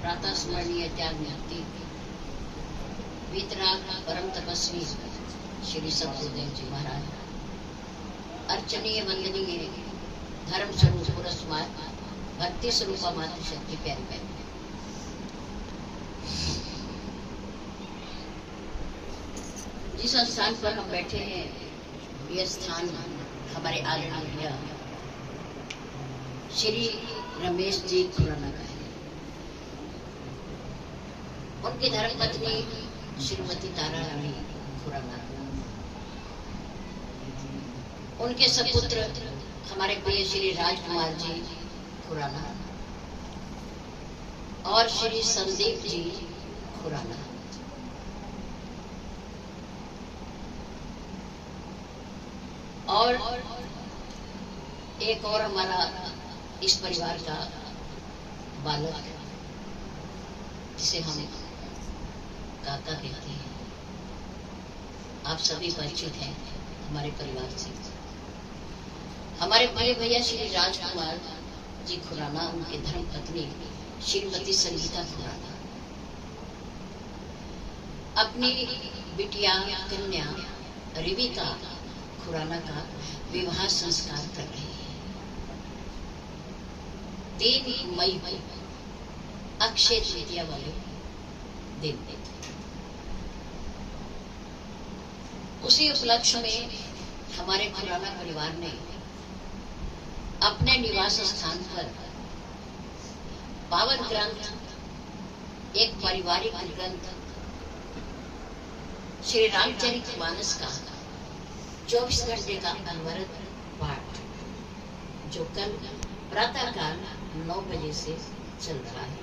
प्रातः स्मरणीय त्याग मूर्ति वीतराग परम तपस्वी श्री सतगुरुदेव जी महाराज, अर्चनीय वंदनीय धर्म स्वरूप पुरस्मात भक्ति स्वरूपा मातृ शक्ति प्यारी बहन, जिस स्थान पर हम बैठे हैं यह स्थान हमारे आदरणीय श्री रमेश जी खुराना का है। उनकी धर्मपत्नी श्रीमती तारा रानी खुराना, उनके सपुत्र हमारे प्रिय श्री राजकुमार जी खुराना और श्री संदीप जी खुराना। और एक और हमारा इस परिवार का बालक जिसे हम काका कहते हैं, आप सभी परिचित हैं हमारे परिवार से। हमारे बड़े भैया श्री राजकुमार जी खुराना, उनके धर्म पत्नी श्रीमती संगीता खुराना अपनी बिटिया कन्या रिविका खुराना का विवाह संस्कार कर रही है। 3 मई को अक्षय तृतीया वाले दिन। उसी उपलक्ष्य में हमारे खुराना परिवार ने अपने निवास स्थान पर पावन ग्रंथ, एक पारिवारिक ग्रंथ श्री रामचरितमानस का 24 घंटे का अनवरत पाठ, जो कल प्रातःकाल 9 बजे से चल रहा है,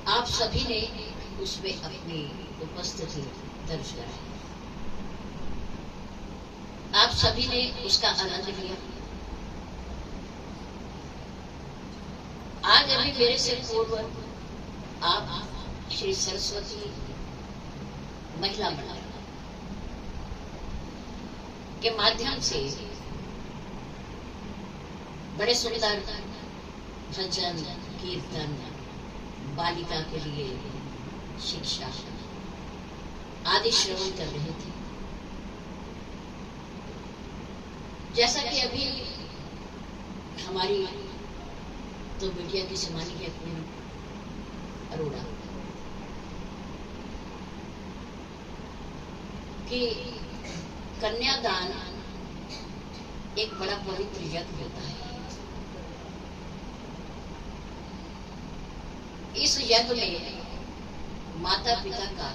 आप सभी ने उसमें अपनी उपस्थिति दर्ज कराई। आप सभी ने उसका आनंद लिया। आज अभी मेरे से पूर्व आप श्री सरस्वती महिला मंडल के माध्यम से बड़े सुंदर भजन कीर्तन, बालिका के लिए शिक्षा आदि श्रवण कर रहे थे। जैसा कि अभी हमारी तो बिटिया की समानी है अपनी अरोड़ा कि कन्यादान एक बड़ा पवित्र यज्ञ होता है। इस यज्ञ में माता पिता का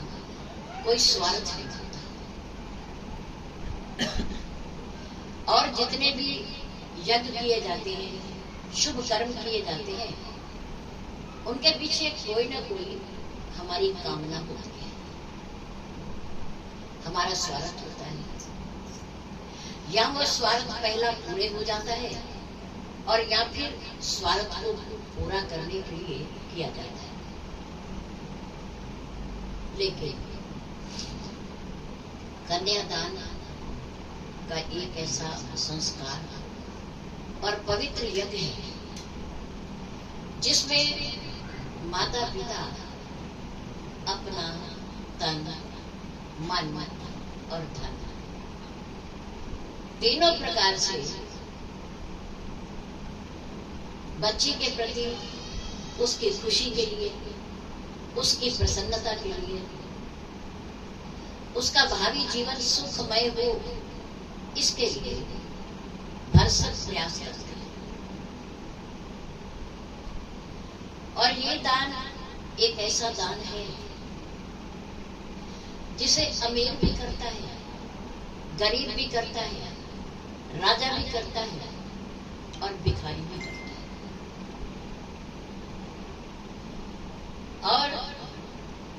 कोई स्वार्थ नहीं होता, और जितने भी यज्ञ किए जाते हैं, शुभ कर्म किए जाते हैं, उनके पीछे कोई ना कोई हमारी कामना होती है, हमारा स्वार्थ होता है। या वो स्वार्थ पहला पूरे हो जाता है और या फिर स्वार्थ को पूरा करने के लिए किया जाता है। लेकिन कन्यादान का एक ऐसा संस्कार और पवित्र यज्ञ है जिसमें माता पिता अपना तन, मन और धन तीनों प्रकार से बच्ची के प्रति, उसकी खुशी के लिए, उसकी प्रसन्नता के लिए, उसका भावी जीवन सुखमय हो, इसके लिए भरसक प्रयास करते हैं। और ये दान एक ऐसा दान है जिसे अमीर भी करता है, गरीब भी करता है, राजा भी करता है और भिखारी भी करता है। और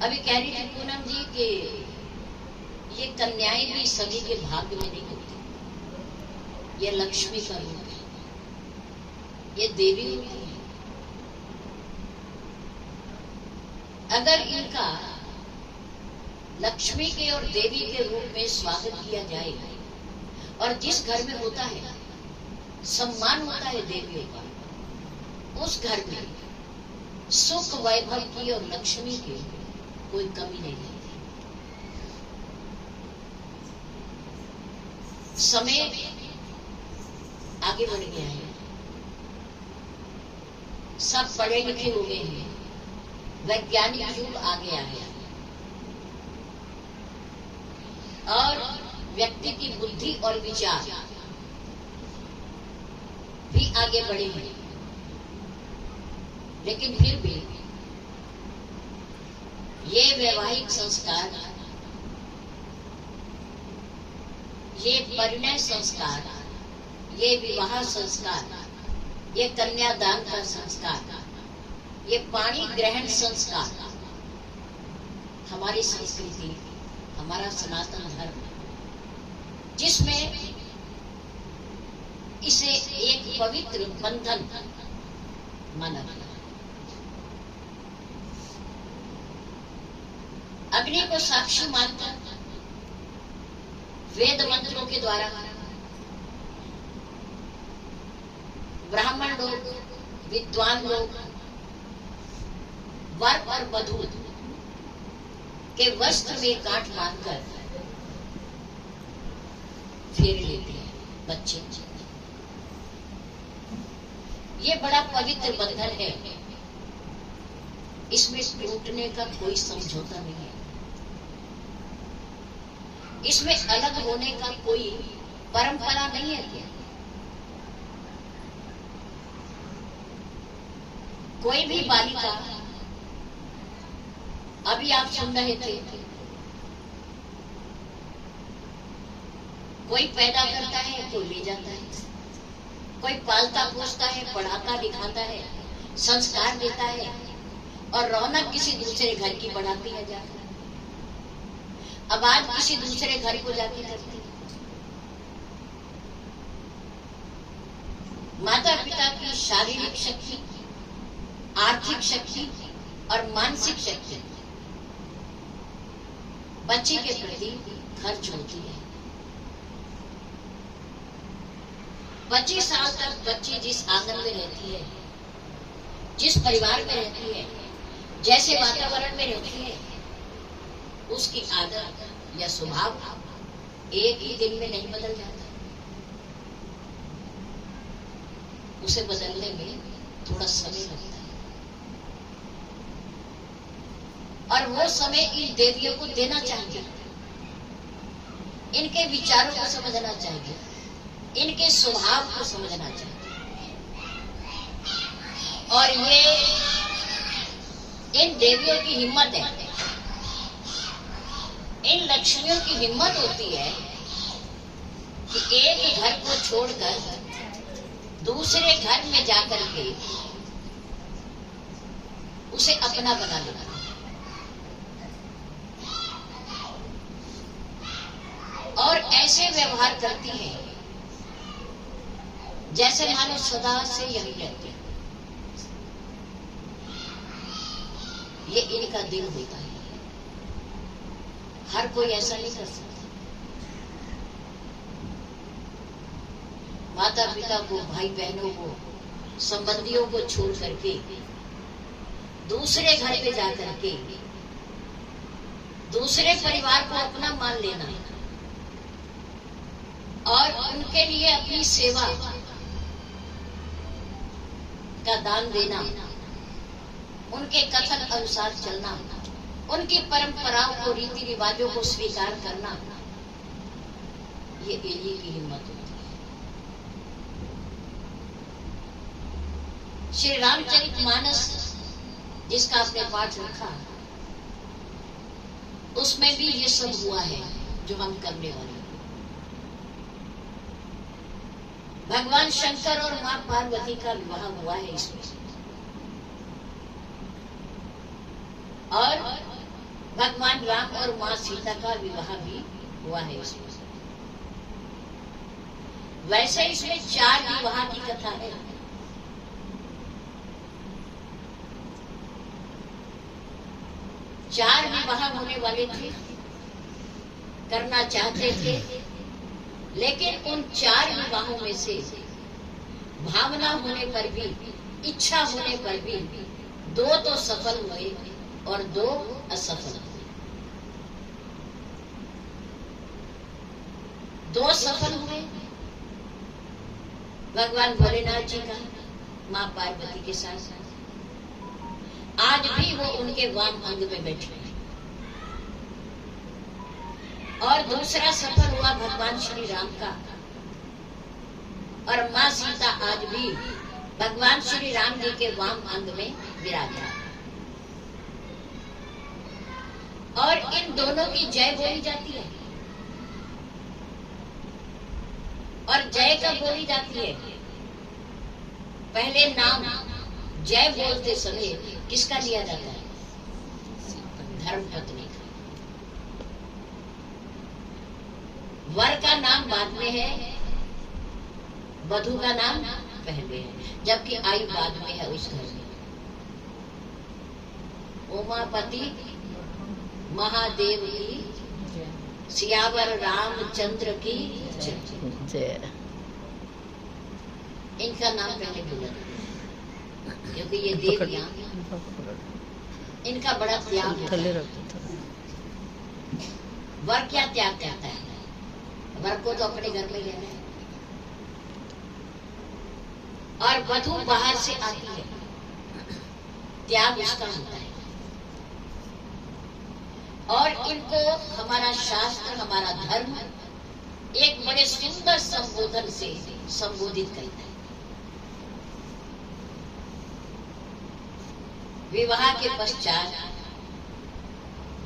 अभी कह रही थी पूनम जी कि ये कन्याएं भी सभी के भाग्य में नहीं होती, ये लक्ष्मी का रूप है, ये देवी होती है। अगर इनका लक्ष्मी के और देवी के रूप में स्वागत किया जाए, और जिस घर में होता है, सम्मान होता है देवियों का, उस घर में सुख वैभव की और लक्ष्मी की कोई कमी नहीं रहती। समय आगे बढ़ गया है, सब पढ़े लिखे हो गए हैं, वैज्ञानिक युग आ गया है और व्यक्ति की बुद्धि और विचार भी आगे बढ़े हैं, लेकिन फिर भी ये वैवाहिक संस्कार, ये परिणय संस्कार, ये विवाह संस्कार, ये कन्यादान का संस्कार, ये पाणी ग्रहण संस्कार हमारी संस्कृति, हमारा सनातन धर्म, जिसमें इसे एक पवित्र बंधन माना गया। अग्नि को साक्षी मानकर वेद मंत्रों के द्वारा ब्राह्मण लोग, विद्वान लोग वर और वधू के वस्त्र में गांठ बांधकर फेर लेते हैं बच्चे। ये बड़ा पवित्र बंधन है, इसमें टूटने का कोई समझौता नहीं है, इसमें अलग होने का कोई परंपरा नहीं है। क्या कोई भी बालिका, अभी आप सुन रहे थे, कोई पैदा करता है, कोई ले जाता है, कोई पालता पोसता है, पढ़ाता लिखाता है, संस्कार देता है और रौनक किसी दूसरे घर की बढ़ाती है जाकर। अब आज किसी दूसरे घर को जाके करती है। माता पिता की शारीरिक शक्ति, आर्थिक शक्ति और मानसिक शक्ति बच्चे के प्रति खर्च होती है। 25 साल तक बच्ची जिस आंगन में रहती है, जिस परिवार में रहती है, जैसे वातावरण में रहती है, उसकी आदत या स्वभाव एक ही दिन में नहीं बदल जाता। उसे बदलने में थोड़ा समय लगता है और वो समय इन देवियों को देना चाहिए, इनके विचारों को समझना चाहिए, इनके स्वभाव को समझना चाहिए। और ये इन देवियों की हिम्मत है, इन लक्ष्मियों की हिम्मत होती है कि एक घर को छोड़कर दूसरे घर में जाकर के उसे अपना बना लेना। और ऐसे व्यवहार करती हैं जैसे मानो सदा से यही रहती है। ये इनका दिल होता है, हर कोई ऐसा नहीं कर सकता। माता पिता को, भाई बहनों को, संबंधियों को छोड़ करके दूसरे घर पे जाकर के दूसरे परिवार को अपना मान लेना और उनके लिए अपनी सेवा का दान देना, उनके कथन अनुसार चलना, उनकी परंपराओं को, रीति रिवाजों को स्वीकार करना, ये एलिये की हिम्मत होती है। श्री रामचरितमानस जिसका आपने पाठ रखा, उसमें भी ये सब हुआ है जो हम करने वाले। भगवान शंकर और मां पार्वती का विवाह हुआ है इसमें, और भगवान राम और मां सीता का विवाह भी हुआ है इसमें। वैसे इसमें 4 विवाह की कथा है। चार विवाह होने वाले थे, करना चाहते थे, लेकिन उन 4 विवाहों में से भावना होने पर भी, इच्छा होने पर भी दो तो सफल हुए और दो असफल हुए। दो सफल हुए भगवान भोलेनाथ जी का माँ पार्वती के साथ। आज भी वो उनके वाम अंग में बैठे हैं। और दूसरा सफल हुआ भगवान श्री राम का, और माँ सीता आज भी भगवान श्री राम जी के वाम अंग में विराजमान। और इन दोनों की जय बोली जाती है। और जय कब बोली जाती है? पहले नाम जय बोलते समय किसका लिया जाता है? धर्म पत्नी का। वर का नाम बाद में है, वधू का नाम पहले है, जबकि आयु बाद में है उस घर में। उमापति महादेव की, सियावर रामचंद्र की जय। इनका नाम पहले बोला, क्योंकि ये देवियां, इनका बड़ा त्याग होता है। वर क्या त्याग करता है? वर को तो अपने घर में रहना है, और वधू बाहर से आती है, त्याग उसका होता है। और इनको हमारा शास्त्र, हमारा धर्म एक बड़े सुंदर संबोधन से संबोधित करता है। विवाह के पश्चात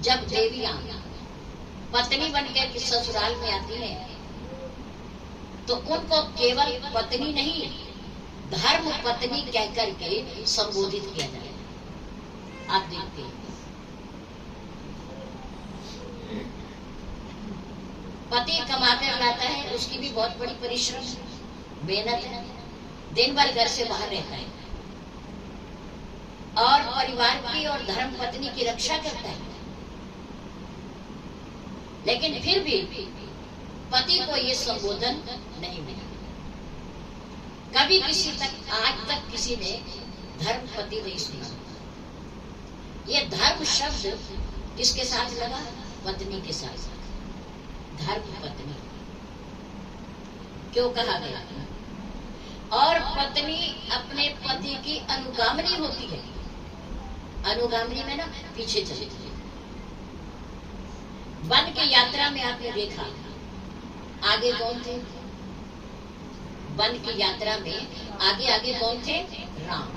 जब देवियां पत्नी बनकर के ससुराल में आती हैं, तो उनको केवल पत्नी नहीं, धर्म पत्नी कहकर के संबोधित किया जाए। आप देखते हैं, पति कमाकर लाता है, उसकी भी बहुत बड़ी परिश्रम मेहनत है, दिन भर घर से बाहर रहता है, और परिवार की और धर्म पत्नी की रक्षा करता है। लेकिन फिर भी पति को ये संबोधन नहीं मिला। कभी किसी तक, आज तक किसी ने धर्म पति नहीं सुना। ये धर्म शब्द किसके साथ लगा? पत्नी के साथ। धर्म पत्नी क्यों कहा गया? और पत्नी अपने पति की अनुगामिनी होती है। अनुगामिनी में ना पीछे चलती है। वन की यात्रा में आपने देखा, आगे कौन थे? वन की यात्रा में आगे आगे कौन थे? राम।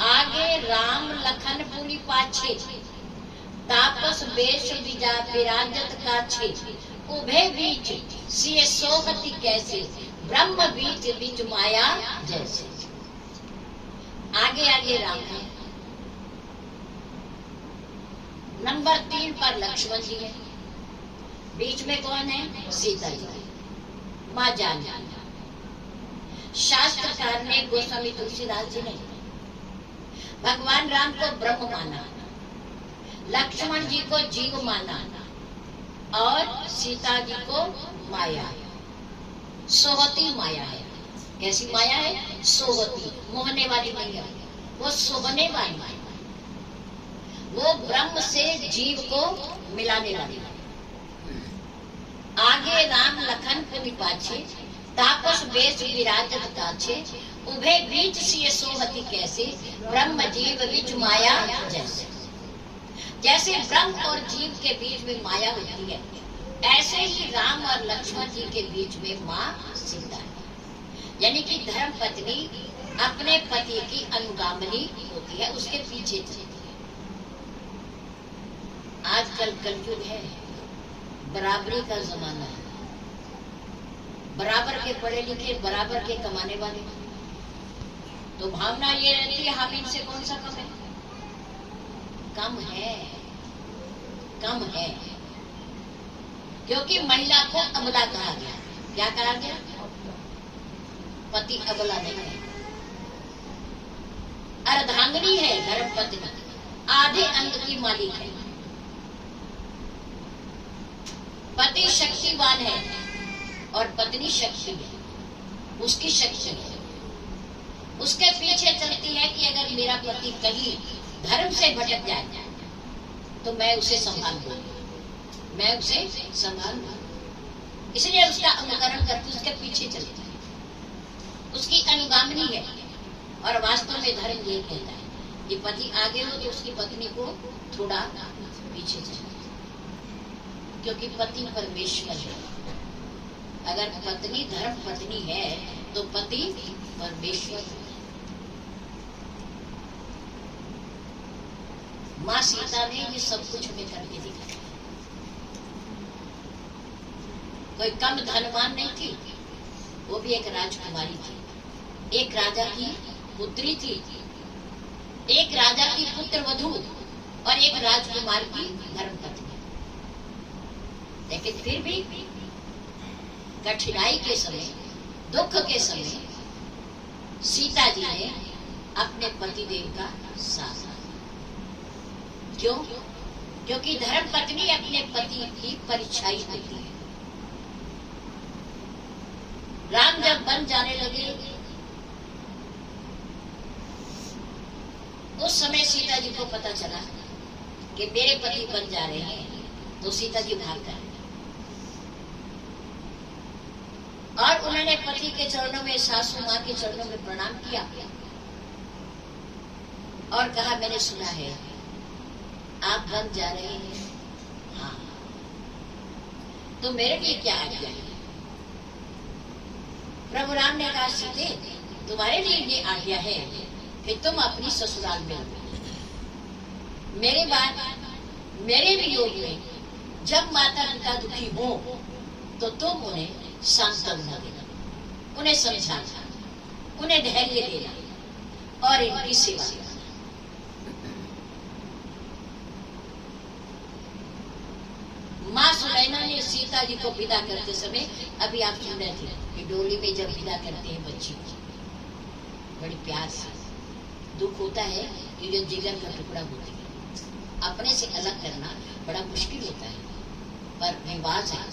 आगे राम लखन पुनि पाछे, तापस बेश विराजत काछे, उभे बीच सिए सोहति कैसे, ब्रह्म बीच बीच माया जैसे। आगे आगे राम है, नंबर 3 पर लक्ष्मण जी है, बीच में कौन है? सीता जी, माँ जानकी। शास्त्रकार ने, गोस्वामी तुलसीदास जी ने भगवान राम को ब्रह्म माना, लक्ष्मण जी को जीव माना, और सीता जी को माया, सोहती माया है। कैसी माया है? सोहती, मोहने वाली नहीं है, वो सोहने वाली है। वो ब्रह्म से जीव को मिलाने वाली है। आगे राम लखन पुनि पाछे, तापस बेश विराजत काछे, उभे बीच सिए सोहति कैसे, ब्रह्म जीव बीच माया जैसे। जैसे ब्रह्म और जीव के बीच में माया होती है, ऐसे ही राम और लक्ष्मण जी के बीच में माँ सीता है। यानी कि धर्म पत्नी अपने पति की अनुगामिनी होती है, उसके पीछे चलती है। आजकल कलयुग है, बराबरी का जमाना है। बराबर के पढ़े लिखे, बराबर के कमाने वाले, तो भावना ये रहती है हम इनसे कौन सा कम है? कम है, कम है। क्योंकि महिला को अबला कहा गया। क्या कहा गया? पति अबला नहीं है, अर्धांगिनी है धर्म पत्नी, आधे अंग की मालिक है। पति शक्तिवान है और पत्नी शक्ति है, उसकी शक्ति है। उसके पीछे चलती है कि अगर मेरा पति कहीं धर्म से भटक जाए तो मैं उसे संभाल लूंगी, मैं उसे संभाल लूंगी। इसलिए उसका अनुकरण करती, उसके पीछे चलती है, उसकी अनुगामिनी है। और वास्तव में धर्म ये कहता है कि पति आगे हो तो उसकी पत्नी को थोड़ा पीछे चले, क्योंकि पति परमेश्वर है। अगर पत्नी धर्म पत्नी है तो पति परमेश्वर है। माँ सीता ने ये सब कुछ हमें करके दिखाया। कोई कम धनवान नहीं थी, वो भी एक राजकुमारी थी, एक राजा की पुत्री थी, एक राजा की पुत्र वधू और एक राजकुमार की धर्मपत्नी। लेकिन फिर भी कठिनाई के समय, दुख के समय सीता जी ने अपने पतिदेव का साथ। क्यों? क्योंकि धर्म पत्नी अपने पति की परिछाई होती है। राम जब बन जाने लगे उस समय सीता जी को पता चला कि मेरे पति बन जा रहे हैं, तो सीता जी भाग गए और उन्होंने पति के चरणों में, सासू माँ के चरणों में प्रणाम किया और कहा, मैंने सुना है आप बन जा रहे हैं, हाँ, तो मेरे लिए क्या आज्ञा है? प्रभु राम ने कहा, सीते तुम्हारे लिए ये आज्ञा है कि तुम अपनी ससुराल में रहो। मेरे बाद मेरे वियोग में जब माता पिता दुखी हो तो तुम उन्हें सांत्वना देना, उन्हें समझाना, उन्हें धैर्य देना और इनकी सेवा करना। माँ सुनैना ने सीता जी को विदा करते समय, अभी आप सुन रहे थे कि डोली में जब विदा करते हैं बच्ची को, बड़ी प्यार से, दुख होता है कि जो जिगर का टुकड़ा होती है, अपने से अलग करना बड़ा मुश्किल होता है, पर रिवाज है,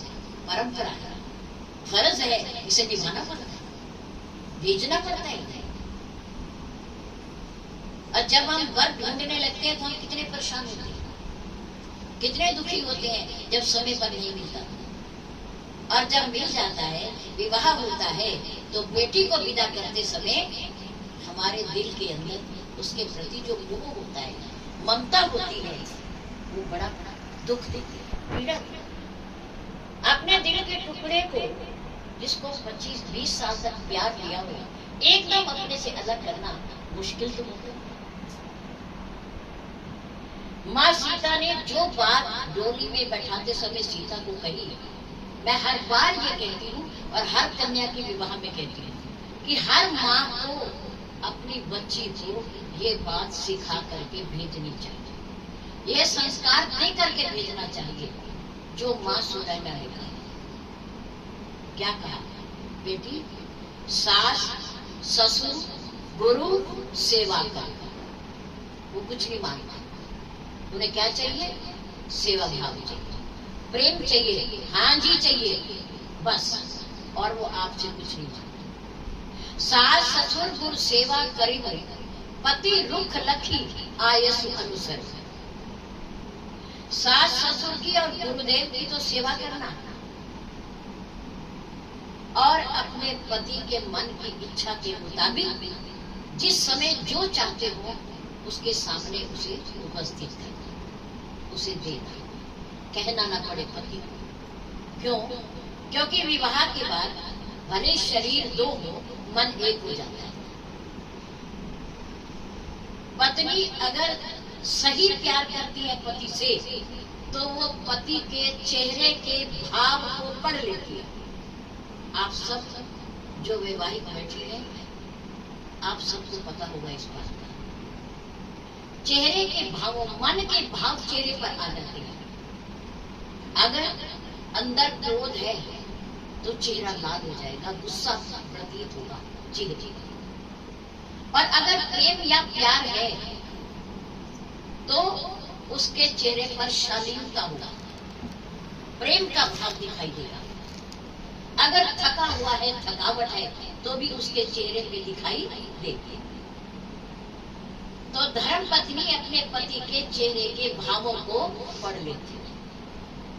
परंपरा है, फर्ज है, इसे निभाना पड़ता है, भेजना पड़ता है। और जब हम वर ढूंढने लगते हैं तो हम कितने परेशान होते हैं, कितने दुखी होते हैं जब समय पर नहीं मिलता। और जब मिल जाता है, विवाह होता है, तो बेटी को विदा करते समय हमारे दिल के अंदर उसके प्रति जो मोह होता है, ममता होती है, वो बड़ा दुख देती है, पीड़ा। अपने दिल के टुकड़े को, जिसको 25-20 साल तक प्यार दिया हो, एकदम अपने से अलग करना मुश्किल तो होता है। माँ सीता ने जो बात डोली में बैठाते समय सीता को कही, मैं हर बार ये कहती हूँ और हर कन्या के विवाह में कहती हूँ कि हर माँ को अपनी बच्ची को ये बात सिखा करके भेजनी चाहिए, ये संस्कार दे करके भेजना चाहिए जो माँ सुनैना ने कहा। क्या कहा? बेटी, सास ससुर गुरु सेवा कर। वो कुछ नहीं मांगता, उन्हें क्या चाहिए? सेवा भाव चाहिए, प्रेम चाहिए, हाँ जी चाहिए, बस। और वो आपसे कुछ नहीं मांगते। सास ससुर गुरु सेवा करी, पति रुख लखी आयसु अनुसर। सास ससुर की और गुरुदेव की तो सेवा करना और अपने पति के मन की इच्छा के मुताबिक जिस समय जो चाहते हो उसके सामने उसे उपस्थित करना, उसे देना, कहना ना पड़े पति को। क्यों? क्योंकि विवाह के बाद भले शरीर दो हो, मन एक हो जाता है। पत्नी अगर सही प्यार करती है पति से, तो वो पति के चेहरे के भाव को पढ़ लेती है। आप सब जो वैवाहिक बैठे हैं, आप सबको पता होगा इस बात का। चेहरे के भावों, मन के भाव चेहरे पर आ जाते हैं। अगर अंदर क्रोध है तो चेहरा लाल हो जाएगा, गुस्सा प्रतीत होगा चेहरे। और अगर प्रेम या प्यार है तो उसके चेहरे पर शालीनता होगा, प्रेम का भाव दिखाई देगा। अगर थका हुआ है, थकावट है, तो भी उसके चेहरे पे दिखाई देगी। तो धर्म पत्नी अपने पति के चेहरे के भावों को पढ़ लेती है,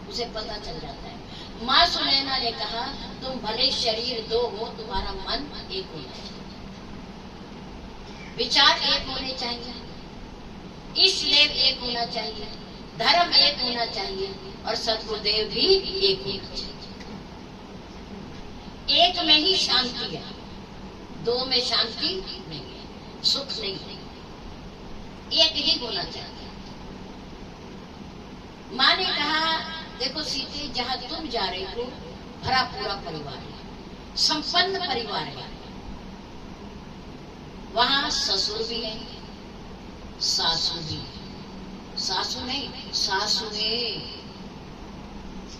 उसे पता चल जाता है। माँ सुनैना ने कहा, तुम भले शरीर दो हो, तुम्हारा मन एक होना चाहिए, विचार एक होने चाहिए, इष्ट देव एक होना चाहिए, धर्म एक होना चाहिए और सद्गुरुदेव भी एक होना चाहिए। एक में ही शांति है, दो में शांति नहीं है, सुख नहीं है, एक ही होना चाहिए। माँ ने कहा, देखो सीते, जहाँ तुम जा रही हो भरा पूरा परिवार है, संपन्न परिवार है, वहां ससुर भी है, सासू भी है। सासू नहीं, सासुएं।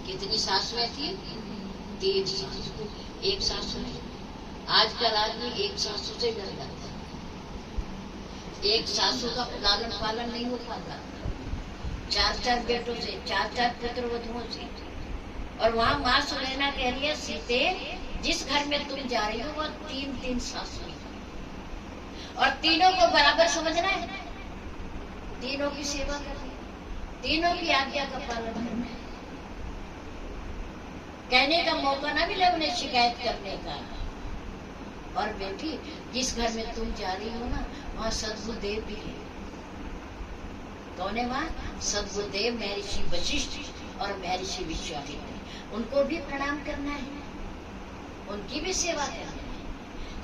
कितनी सासुएं थी? 3 सासू। एक सासू नहीं। आजकल आदमी एक सासू से डर जाता है, एक सासू का लालन पालन नहीं हो पाता, 4-4 बेटों से, 4-4 पुत्र वधुओं से। और वहां माँ सुनैना कह रही है, सीते जिस घर में तुम जा रही हो वो 3-3 सासू और तीनों को बराबर समझना है, तीनों की सेवा करनी, तीनों की आज्ञा का पालन करना है। कहने का मौका ना मिले उन्हें शिकायत करने का। और बेटी, जिस घर में तुम जा रही हो ना, वहाँ सद्गुरुदेव भी है। कौन है वहाँ? सद्गुरुदेव, महर्षि वशिष्ठ और महर्षि विश्वामित्र। उनको भी प्रणाम करना है, उनकी भी सेवा करना है।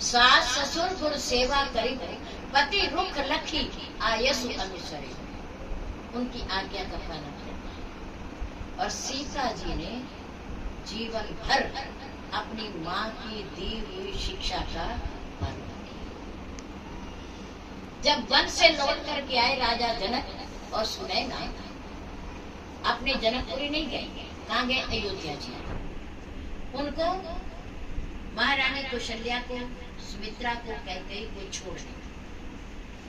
सास ससुर गुरु सेवा करी, पति रुख लखी आयसु अनुसरे, उनकी आज्ञा का पालन करना है। और सीता जी ने जीवन भर अपनी माँ की दी हुई शिक्षा का पालन किया। जब वन से लौट करके आए राजा जनक और सुनैना, अपने जनकपुरी नहीं गए, कहाँ गए? अयोध्या जी। उनको महारानी कौशल्या को, सुमित्रा को, कैकेयी को छोड़ने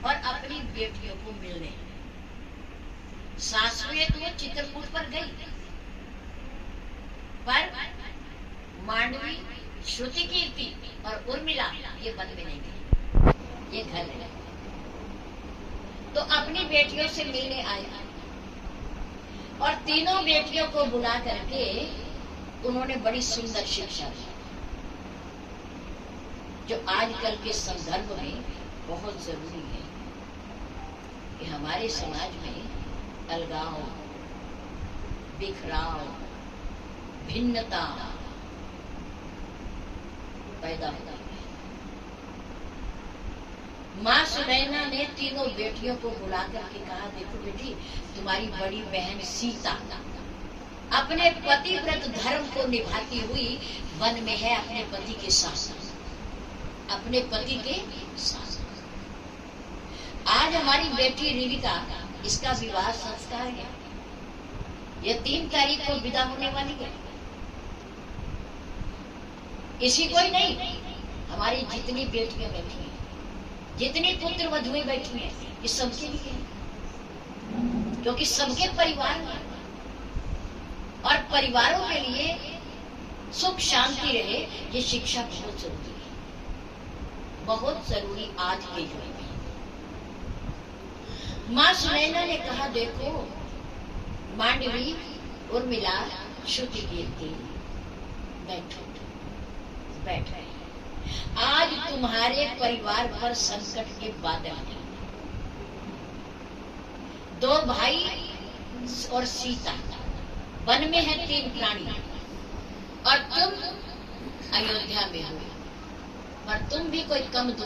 और अपनी बेटियों को मिलने। सासुएं तो चित्रकूट पर गई, पर मांडवी, श्रुति कीर्ति और उर्मिला ये वन में नहीं गई, ये घर है। तो अपनी बेटियों से मिलने आया और तीनों बेटियों को बुला करके उन्होंने बड़ी सुंदर शिक्षा दी, जो आजकल के संदर्भ में बहुत जरूरी है कि हमारे समाज में अलगाव, बिखराव, भिन्नता पैदा होती है। माँ सुनैना ने तीनों बेटियों को बुला करके कहा, देखो बेटी, तुम्हारी बड़ी बहन सीता अपने पतिव्रत धर्म को निभाती हुई वन में है, अपने पति के साथ, अपने पति के साथ। आज हमारी बेटी रिविका, इसका विवाह संस्कार है, ये 3 तारीख को विदा होने वाली है। इसी को ही नहीं, हमारी जितनी बेटियां बैठी हैं, जितनी पुत्र वधुएं बैठी हैं, ये सबके लिए है, क्योंकि सबके परिवार हैं और परिवारों के लिए सुख शांति रहे, ये शिक्षा बहुत जरूरी है, बहुत जरूरी आज के युग में। माँ सुनैना ने कहा, देखो मांडवी, उर्मिला, श्रुति कीर्ति, बैठो, बैठ रहे। आज तुम्हारे परिवार पर संकट के बादल हैं। 2 भाई और सीता, वन में है 3 प्राणी, और तुम अयोध्या में हो, पर तुम भी कोई कम दुख